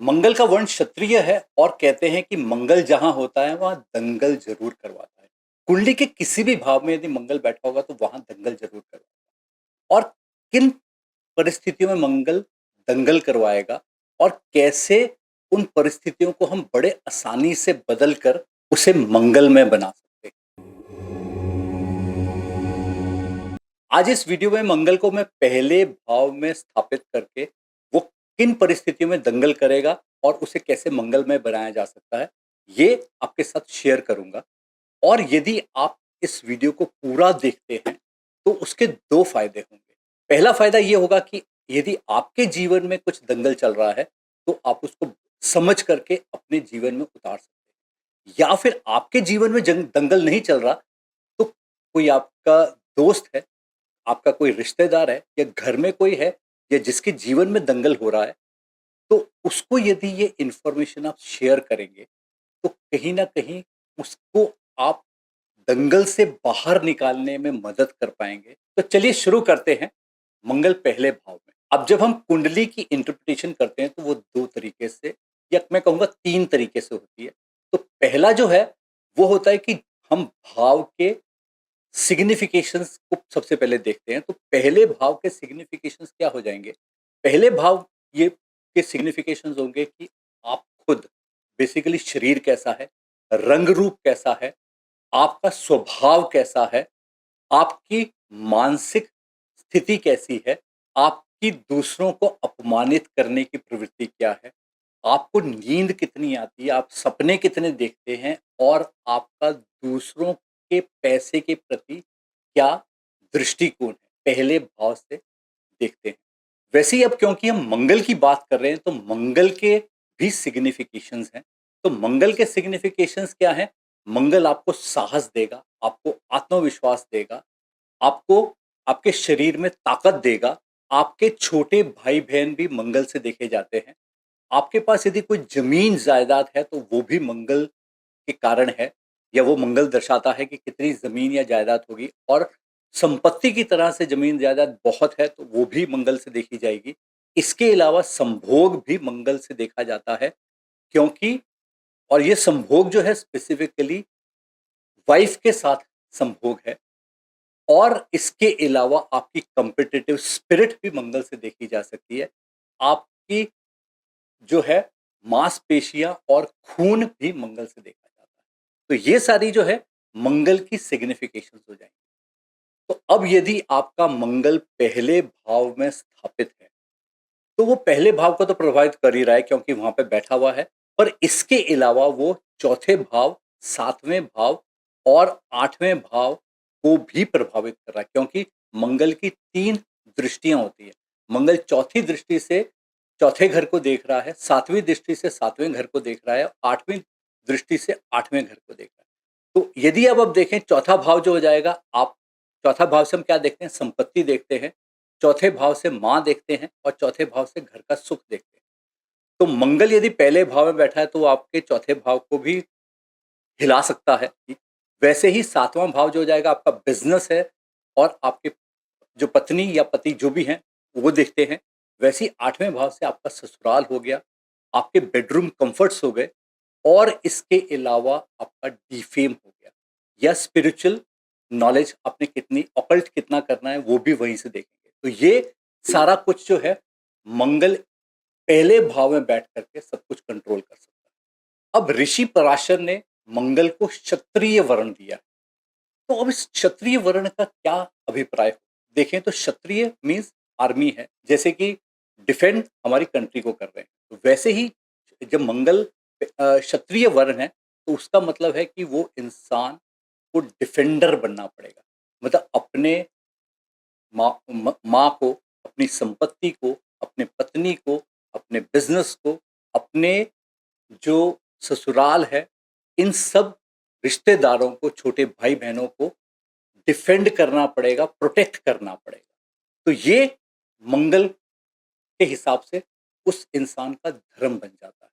मंगल का वर्ण क्षत्रिय है और कहते हैं कि मंगल जहां होता है वहां दंगल जरूर करवाता है। कुंडली के किसी भी भाव में यदि मंगल बैठा होगा तो वहां दंगल जरूर करवाएगा। और किन परिस्थितियों में मंगल दंगल करवाएगा और कैसे उन परिस्थितियों को हम बड़े आसानी से बदल कर उसे मंगलमय बना सकते हैं। आज इस वीडियो में मंगल को मैं पहले भाव में स्थापित करके वो किन परिस्थितियों में दंगल करेगा और उसे कैसे मंगलमय बनाया जा सकता है, ये आपके साथ शेयर करूंगा। और यदि आप इस वीडियो को पूरा देखते हैं तो उसके दो फायदे होंगे। पहला फायदा ये होगा कि यदि आपके जीवन में कुछ दंगल चल रहा है तो आप उसको समझ करके अपने जीवन में उतार सकते हैं। या फिर आपके जीवन में दंगल नहीं चल रहा तो कोई आपका दोस्त है, आपका कोई रिश्तेदार है या घर में कोई है या जिसके जीवन में दंगल हो रहा है, तो उसको यदि ये इंफॉर्मेशन आप शेयर करेंगे तो कहीं ना कहीं उसको आप दंगल से बाहर निकालने में मदद कर पाएंगे। तो चलिए शुरू करते हैं। मंगल पहले भाव में, अब जब हम कुंडली की इंटरप्रिटेशन करते हैं तो वो दो तरीके से या मैं कहूंगा तीन तरीके से होती है। तो पहला जो है वो होता है कि हम भाव के सिग्निफिकेशंस को सबसे पहले देखते हैं। तो पहले भाव के सिग्निफिकेशंस क्या हो जाएंगे? पहले भाव ये के सिग्निफिकेशंस होंगे कि आप खुद बेसिकली शरीर कैसा है, रंग रूप कैसा है, आपका स्वभाव कैसा है, आपकी मानसिक स्थिति कैसी है, आपकी दूसरों को अपमानित करने की प्रवृत्ति क्या है, आपको नींद कितनी आती है, आप सपने कितने देखते हैं और आपका दूसरों के पैसे के प्रति क्या दृष्टिकोण है, पहले भाव से देखते हैं। वैसे ही अब क्योंकि हम मंगल की बात कर रहे हैं तो मंगल के भी सिग्निफिकेशंस हैं। तो मंगल के सिग्निफिकेशंस क्या हैं? मंगल आपको साहस देगा, आपको आत्मविश्वास देगा, आपको आपके शरीर में ताकत देगा। आपके छोटे भाई बहन भी मंगल से देखे जाते हैं। आपके पास यदि कोई जमीन जायदाद है तो वो भी मंगल के कारण है, या वो मंगल दर्शाता है कि कितनी जमीन या जायदाद होगी। और संपत्ति की तरह से जमीन जायदाद बहुत है तो वो भी मंगल से देखी जाएगी। इसके अलावा संभोग भी मंगल से देखा जाता है, क्योंकि और ये संभोग जो है स्पेसिफिकली वाइफ के साथ संभोग है। और इसके अलावा आपकी कॉम्पिटिटिव स्पिरिट भी मंगल से देखी जा सकती है। आपकी जो है मांसपेशियां और खून भी मंगल से देखा जाता है। तो ये सारी जो है मंगल की सिग्निफिकेशंस हो जाएंगी। तो अब यदि आपका मंगल पहले भाव में स्थापित है तो वो पहले भाव को तो प्रभावित कर ही रहा है क्योंकि वहां पे बैठा हुआ है। पर इसके अलावा वो चौथे भाव, सातवें भाव और आठवें भाव को भी प्रभावित कर रहा है, क्योंकि मंगल की तीन दृष्टियां होती है। मंगल चौथी दृष्टि से चौथे घर को देख रहा है, सातवीं दृष्टि से सातवें घर को देख रहा है, आठवीं दृष्टि से आठवें घर को देख रहा है। तो यदि अब देखें चौथा भाव जो हो जाएगा, आप चौथा भाव से हम क्या देखते हैं? संपत्ति देखते हैं। चौथे भाव से माँ देखते हैं और चौथे भाव से घर का सुख देखते हैं। तो मंगल यदि पहले भाव में बैठा है तो वो आपके चौथे भाव को भी हिला सकता है। वैसे ही सातवां भाव जो हो जाएगा आपका बिजनेस है और आपके जो पत्नी या पति जो भी हैं वो देखते हैं। वैसे ही आठवें भाव से आपका ससुराल हो गया, आपके बेडरूम कंफर्ट्स हो गए, और इसके अलावा आपका डीफेम हो गया, या स्पिरिचुअल नॉलेज आपने कितनी, ऑकल्ट कितना करना है वो भी वहीं से देखेंगे। तो ये सारा कुछ जो है मंगल पहले भाव में बैठ करके सब कुछ कंट्रोल कर सकता है। अब ऋषि पराशर ने मंगल को क्षत्रिय वर्ण दिया। तो अब इस क्षत्रिय वर्ण का क्या अभिप्राय हो? देखें तो क्षत्रिय मीन्स आर्मी है, जैसे कि डिफेंड हमारी कंट्री को कर रहे हैं। तो वैसे ही जब मंगल क्षत्रिय वर्ण है तो उसका मतलब है कि वो इंसान को डिफेंडर बनना पड़ेगा। मतलब अपने माँ को, अपनी संपत्ति को, अपने पत्नी को, अपने बिजनेस को, अपने जो ससुराल है, इन सब रिश्तेदारों को, छोटे भाई बहनों को डिफेंड करना पड़ेगा, प्रोटेक्ट करना पड़ेगा। तो ये मंगल के हिसाब से उस इंसान का धर्म बन जाता है।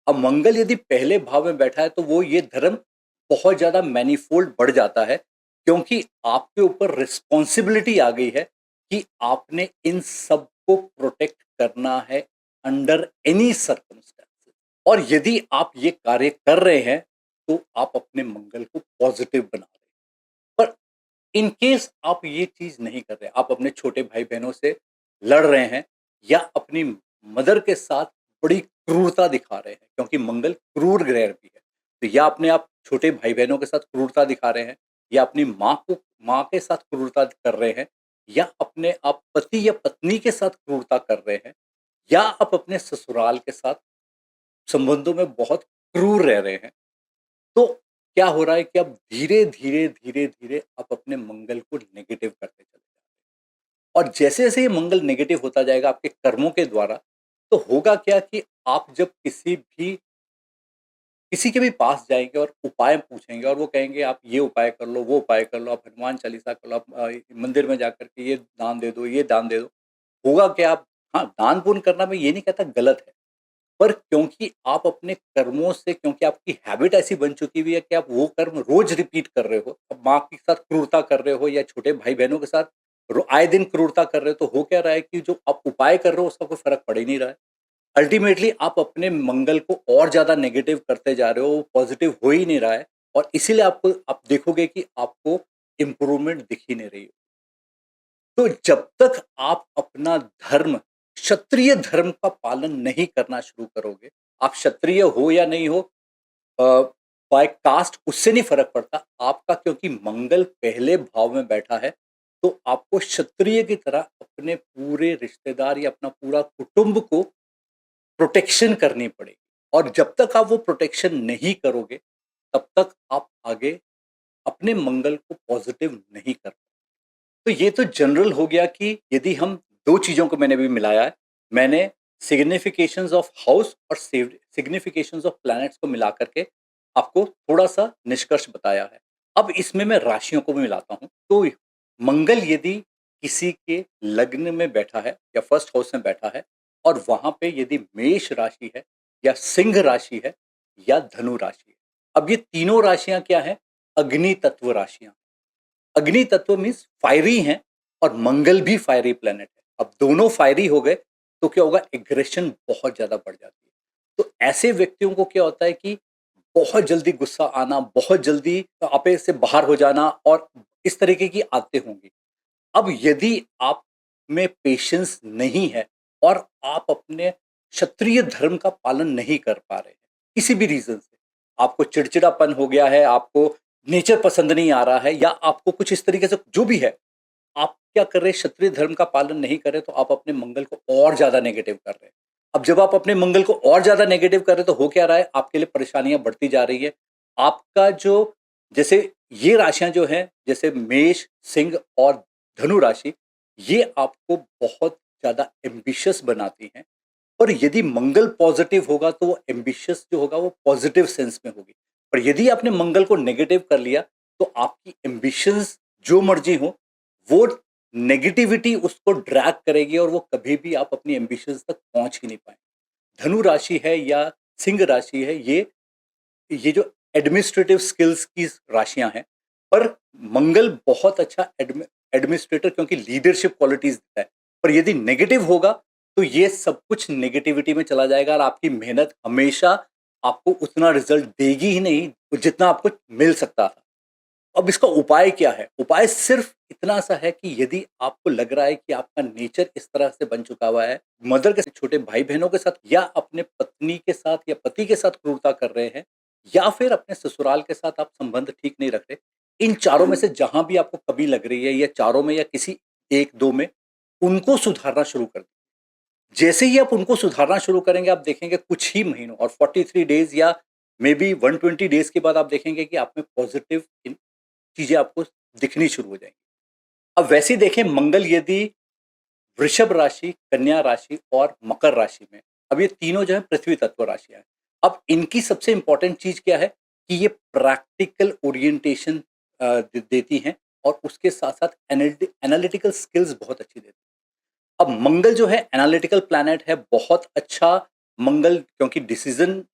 अब मंगल यदि पहले भाव में बैठा है तो वो ये धर्म बहुत ज्यादा मैनीफोल्ड बढ़ जाता है, क्योंकि आपके ऊपर रिस्पॉन्सिबिलिटी आ गई है कि आपने इन सब को प्रोटेक्ट करना है अंडर एनी सर्कमस्टेंस। और यदि आप ये कार्य कर रहे हैं, तो आप अपने मंगल को पॉजिटिव बना रहे हैं। पर इन केस आप ये चीज़ नहीं कर रहे, आप अपने छोटे भाई-बहनों से लड़ रहे हैं या अपनी मदर के साथ बड़ी क्रूरता दिखा रहे हैं, क्योंकि मंगल क्रूर ग्रह भी है। तो या अपने आप छोटे भाई-बहनों के साथ क्रूरता दिखा रहे हैं, या अपनी माँ के साथ क्रूरता कर रहे हैं, या अपने आप पति या पत्नी के साथ क्रूरता कर रहे हैं, या आप अपने ससुराल के साथ संबंधों में बहुत क्रूर रह रहे हैं। तो क्या हो रहा है कि अब धीरे-धीरे, धीरे-धीरे आप अपने मंगल को नेगेटिव करते चले जा रहे हैं। और जैसे-जैसे ये मंगल नेगेटिव होता जाएगा आपके कर्मों के द्वारा, तो होगा क्या कि आप जब किसी के भी पास जाएँगे और उपाय पूछेंगे और वो कहेंगे आप ये उपाय कर लो, वो उपाय कर लो, आप हनुमान चालीसा कर लो, आप मंदिर में जाकर के ये दान दे दो, ये दान दे दो। होगा क्या आप, हाँ, दान-पुण्य करना मैं ये नहीं कहता गलत है। पर क्योंकि आप अपने कर्मों से, क्योंकि आपकी हैबिट ऐसी बन चुकी हुई है कि आप वो कर्म रोज रिपीट कर रहे हो, अब माँ के साथ क्रूरता कर रहे हो या छोटे भाई बहनों के साथ आए दिन क्रूरता कर रहे हो, तो हो क्या रहा है कि जो आप उपाय कर रहे हो उसका कोई फर्क पड़ ही नहीं रहा है। अल्टीमेटली आप अपने मंगल को और ज्यादा नेगेटिव करते जा रहे हो, वो पॉजिटिव हो ही नहीं रहा है। और इसीलिए आपको आप देखोगे कि आपको इम्प्रूवमेंट दिख ही नहीं रही है। तो जब तक आप अपना धर्म, क्षत्रिय धर्म का पालन नहीं करना शुरू करोगे, आप क्षत्रिय हो या नहीं हो, अ, बाय कास्ट उससे नहीं फ़र्क पड़ता। आपका क्योंकि मंगल पहले भाव में बैठा है, तो आपको क्षत्रिय की तरह अपने पूरे रिश्तेदार या अपना पूरा कुटुंब को प्रोटेक्शन करनी पड़ेगी। और जब तक आप वो प्रोटेक्शन नहीं करोगे, तब तक आप आगे अपने मंगल को पॉज़िटिव नहीं कर। तो ये तो जनरल हो गया कि यदि हम 2 चीज़ों को मैंने अभी मिलाया है। मैंने सिग्निफिकेशंस ऑफ हाउस और सिग्निफिकेशंस ऑफ प्लैनेट्स को मिला करके आपको थोड़ा-सा निष्कर्ष बताया है। अब इसमें मैं राशियों को भी मिलाता हूँ। तो मंगल यदि किसी के लग्न में बैठा है या फर्स्ट हाउस में बैठा है और वहाँ पे यदि मेष राशि है या सिंह राशि है या धनु राशि है। अब ये तीनों राशियाँ क्या हैं? अग्नि तत्व राशियाँ। अग्नि तत्व मीन्स फायरी हैं और मंगल भी फायरी प्लेनेट है। अब दोनों फायरी हो गए तो क्या होगा, एग्रेशन बहुत ज्यादा बढ़ जाती है। तो ऐसे व्यक्तियों को क्या होता है कि बहुत जल्दी गुस्सा आना, बहुत जल्दी आपे से बाहर हो जाना और इस तरीके की आदतें होंगी। अब यदि आप में पेशेंस नहीं है और आप अपने क्षत्रिय धर्म का पालन नहीं कर पा रहे हैं किसी भी रीजन से, आपको चिड़चिड़ापन हो गया है, आपको नेचर पसंद नहीं आ रहा है, या आपको कुछ इस तरीके से जो भी है, आप क्या कर रहे हैं, क्षत्रिय धर्म का पालन नहीं कर रहे, तो आप अपने मंगल को और ज्यादा नेगेटिव कर रहे हैं। अब जब आप अपने मंगल को और ज्यादा नेगेटिव कर रहे हैं, तो हो क्या रहा है, आपके लिए परेशानियां बढ़ती जा रही है। आपका जो, जैसे ये राशियां जो हैं, जैसे मेष, सिंह और धनु राशि, ये आपको बहुत ज्यादा एम्बिशियस बनाती हैं। और यदि मंगल पॉजिटिव होगा तो वो एम्बिशियस जो होगा वो पॉजिटिव सेंस में होगी। पर यदि आपने मंगल को नेगेटिव कर लिया, तो आपकी एम्बिशंस जो मर्जी हो, वो नेगेटिविटी उसको ड्रैग करेगी और वो कभी भी आप अपनी एम्बिशंस तक पहुंच ही नहीं पाएंगे। धनु राशि है या सिंह राशि है, ये जो एडमिनिस्ट्रेटिव स्किल्स की राशियां हैं। पर मंगल बहुत अच्छा एडमिनिस्ट्रेटर, क्योंकि लीडरशिप क्वालिटीज देता है। पर यदि नेगेटिव होगा, तो ये सब कुछ नेगेटिविटी में चला जाएगा और आपकी मेहनत हमेशा आपको उतना रिजल्ट देगी ही नहीं जितना आपको मिल सकता था। अब इसका उपाय क्या है? उपाय सिर्फ इतना सा है कि यदि आपको लग रहा है कि आपका नेचर इस तरह से बन चुका हुआ है, मदर के छोटे भाई बहनों के साथ या अपने पत्नी के साथ या पति के साथ क्रूरता कर रहे हैं, या फिर अपने ससुराल के साथ आप संबंध ठीक नहीं रख रहे, इन चारों में से जहां भी आपको कमी लग रही है, या चारों में या किसी एक दो में, उनको सुधारना शुरू कर दीजिए। जैसे ही आप उनको सुधारना शुरू करेंगे, आप देखेंगे कुछ ही महीनों और 43 डेज या मे बी 120 डेज के बाद आप देखेंगे कि आप में पॉजिटिव चीजें आपको दिखनी शुरू हो जाएंगी। अब वैसे ही देखें, मंगल यदि वृषभ राशि, कन्या राशि और मकर राशि में, अब ये तीनों जो है पृथ्वी तत्व राशियां हैं। अब इनकी सबसे इंपॉर्टेंट चीज क्या है कि ये प्रैक्टिकल ओरिएंटेशन देती हैं और उसके साथ साथ एनालिटिकल स्किल्स बहुत अच्छी देती हैं। अब मंगल जो है एनालिटिकल प्लैनेट है, बहुत अच्छा मंगल, क्योंकि डिसीजन,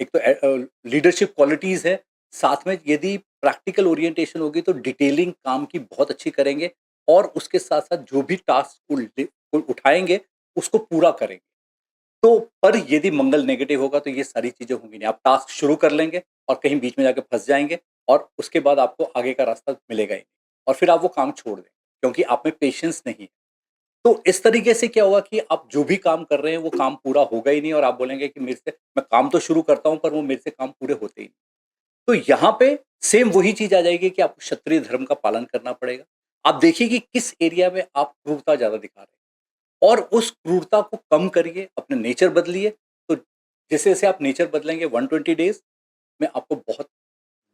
एक तो लीडरशिप क्वालिटीज है, साथ में यदि प्रैक्टिकल ओरिएंटेशन होगी तो डिटेलिंग काम की बहुत अच्छी करेंगे और उसके साथ साथ जो भी टास्क को उठाएंगे उसको पूरा करेंगे। तो पर यदि मंगल नेगेटिव होगा तो ये सारी चीजें होंगी नहीं। आप टास्क शुरू कर लेंगे और कहीं बीच में जाके फंस जाएंगे और उसके बाद आपको आगे का रास्ता मिलेगा ही नहीं और फिर आप वो काम छोड़ दें क्योंकि आप में पेशेंस नहीं है। तो इस तरीके से क्या होगा कि आप जो भी काम कर रहे हैं वो काम पूरा होगा ही नहीं और आप बोलेंगे कि मेरे से मैं काम तो शुरू करता हूं पर वो मेरे से काम पूरे होते ही नहीं। तो यहाँ पे सेम वही चीज आ जाएगी कि आपको क्षत्रिय धर्म का पालन करना पड़ेगा। आप देखिए कि किस एरिया में आप क्रूरता ज्यादा दिखा रहे हैं और उस क्रूरता को कम करिए, अपने नेचर बदलिए। तो जैसे जैसे आप नेचर बदलेंगे 120 डेज में आपको बहुत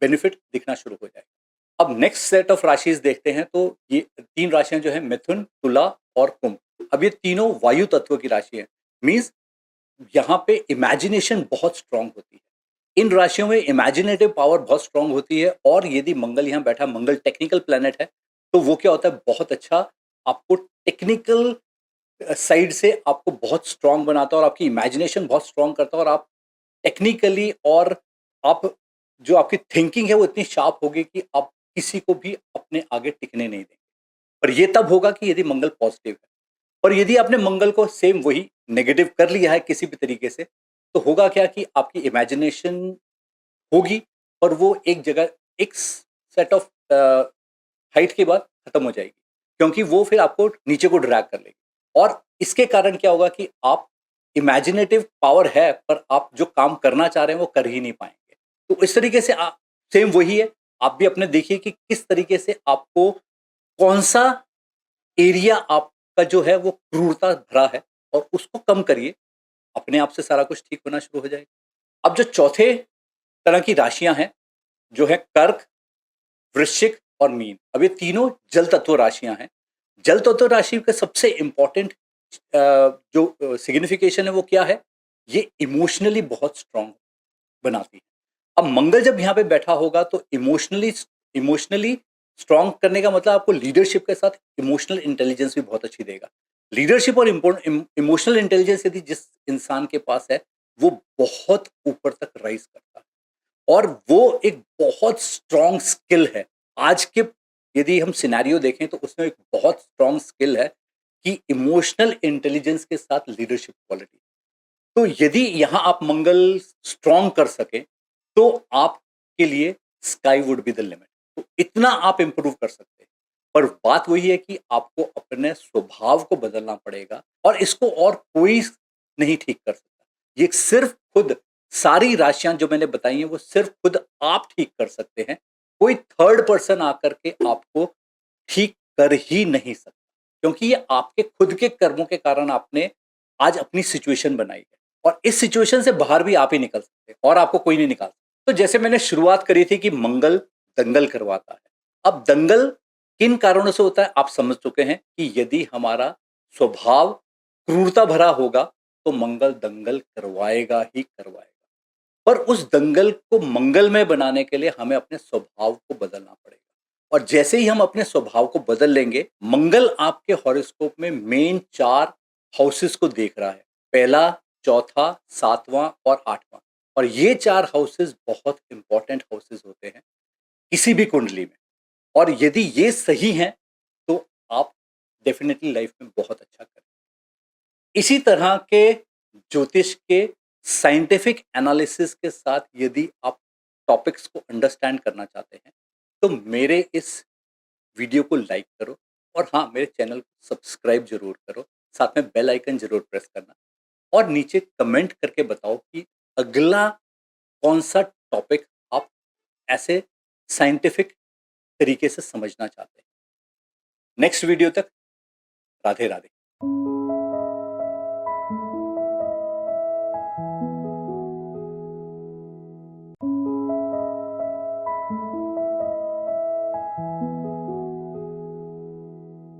बेनिफिट दिखना शुरू हो जाएगा। अब नेक्स्ट सेट ऑफ राशिज देखते हैं। तो ये 3 राशियां जो है मिथुन, तुला और कुंभ। अब ये तीनों वायु तत्व की राशि है। मींस यहाँ पे इमेजिनेशन बहुत स्ट्रांग होती है। इन राशियों में इमेजिनेटिव पावर बहुत स्ट्रांग होती है और यदि मंगल यहाँ बैठा, मंगल टेक्निकल प्लेनेट है, तो वो क्या होता है, बहुत अच्छा आपको टेक्निकल साइड से आपको बहुत स्ट्रांग बनाता है और आपकी इमेजिनेशन बहुत स्ट्रांग करता है और आप टेक्निकली और आप जो आपकी थिंकिंग है वो इतनी शार्प होगी कि आप किसी को भी अपने आगे टिकने नहीं देंगे। पर ये तब होगा कि यदि मंगल पॉजिटिव है। और यदि आपने मंगल को सेम वही नेगेटिव कर लिया है किसी भी तरीके से, तो होगा क्या कि आपकी इमेजिनेशन होगी और वो एक जगह एक सेट ऑफ हाइट के बाद खत्म हो जाएगी क्योंकि वो फिर आपको नीचे को ड्रैग कर लेगी। और इसके कारण क्या होगा कि आप इमेजिनेटिव पावर है पर आप जो काम करना चाह रहे हैं वो कर ही नहीं पाएंगे। तो इस तरीके से आप सेम वही है। आप भी अपने देखिए कि किस तरीके से आपको कौन सा एरिया आपका जो है वो क्रूरता भरा है और उसको कम करिए। अपने आप से सारा कुछ ठीक होना शुरू हो जाएगा। अब जो चौथे तरह की राशियां हैं जो है कर्क, वृश्चिक और मीन। अब ये तीनों जल तत्व राशियां हैं। जल तत्व राशि का सबसे इंपॉर्टेंट जो सिग्निफिकेशन है वो क्या है, ये इमोशनली बहुत स्ट्रांग बनाती है। अब मंगल जब यहाँ पे बैठा होगा तो इमोशनली स्ट्रांग करने का मतलब आपको लीडरशिप के साथ इमोशनल इंटेलिजेंस भी बहुत अच्छी देगा। लीडरशिप और इमोशनल इंटेलिजेंस यदि जिस इंसान के पास है वो बहुत ऊपर तक राइज करता है और वो एक बहुत स्ट्रांग स्किल है। आज के यदि हम सिनेरियो देखें तो उसमें एक बहुत स्ट्रांग स्किल है कि इमोशनल इंटेलिजेंस के साथ लीडरशिप क्वालिटी। तो यदि यहाँ आप मंगल स्ट्रांग कर सके तो आपके लिए sky would be the limit. तो इतना आप इंप्रूव कर सकते हैं। पर बात वही है कि आपको अपने स्वभाव को बदलना पड़ेगा और इसको और कोई नहीं ठीक कर सकता। ये सिर्फ खुद, सारी राशियां जो मैंने बताई हैं वो सिर्फ खुद आप ठीक कर सकते हैं। कोई थर्ड पर्सन आकर के आपको ठीक कर ही नहीं सकता क्योंकि ये आपके खुद के कर्मों के कारण आपने आज अपनी सिचुएशन बनाई है और इस सिचुएशन से बाहर भी आप ही निकल सकते हैं और आपको कोई नहीं निकाल सकता। तो जैसे मैंने शुरुआत करी थी कि मंगल दंगल करवाता है। अब दंगल किन कारणों से होता है आप समझ चुके हैं कि यदि हमारा स्वभाव क्रूरता भरा होगा तो मंगल दंगल करवाएगा ही करवाएगा। पर उस दंगल को मंगलमय बनाने के लिए हमें अपने स्वभाव को बदलना पड़ेगा और जैसे ही हम अपने स्वभाव को बदल लेंगे, मंगल आपके हॉरोस्कोप में मेन 4 हाउसेस को देख रहा है। पहला, चौथा, 7वां और 8वां। और ये 4 हाउसेस बहुत इंपॉर्टेंट हाउसेस होते हैं किसी भी कुंडली में। और यदि ये सही हैं तो आप डेफिनेटली लाइफ में बहुत अच्छा करें। इसी तरह के ज्योतिष के साइंटिफिक एनालिसिस के साथ यदि आप टॉपिक्स को अंडरस्टैंड करना चाहते हैं तो मेरे इस वीडियो को लाइक करो और हाँ, मेरे चैनल को सब्सक्राइब जरूर करो। साथ में बेल आइकन जरूर प्रेस करना और नीचे कमेंट करके बताओ कि अगला कौन सा टॉपिक आप ऐसे साइंटिफिक तरीके से समझना चाहते हैं। नेक्स्ट वीडियो तक राधे राधे।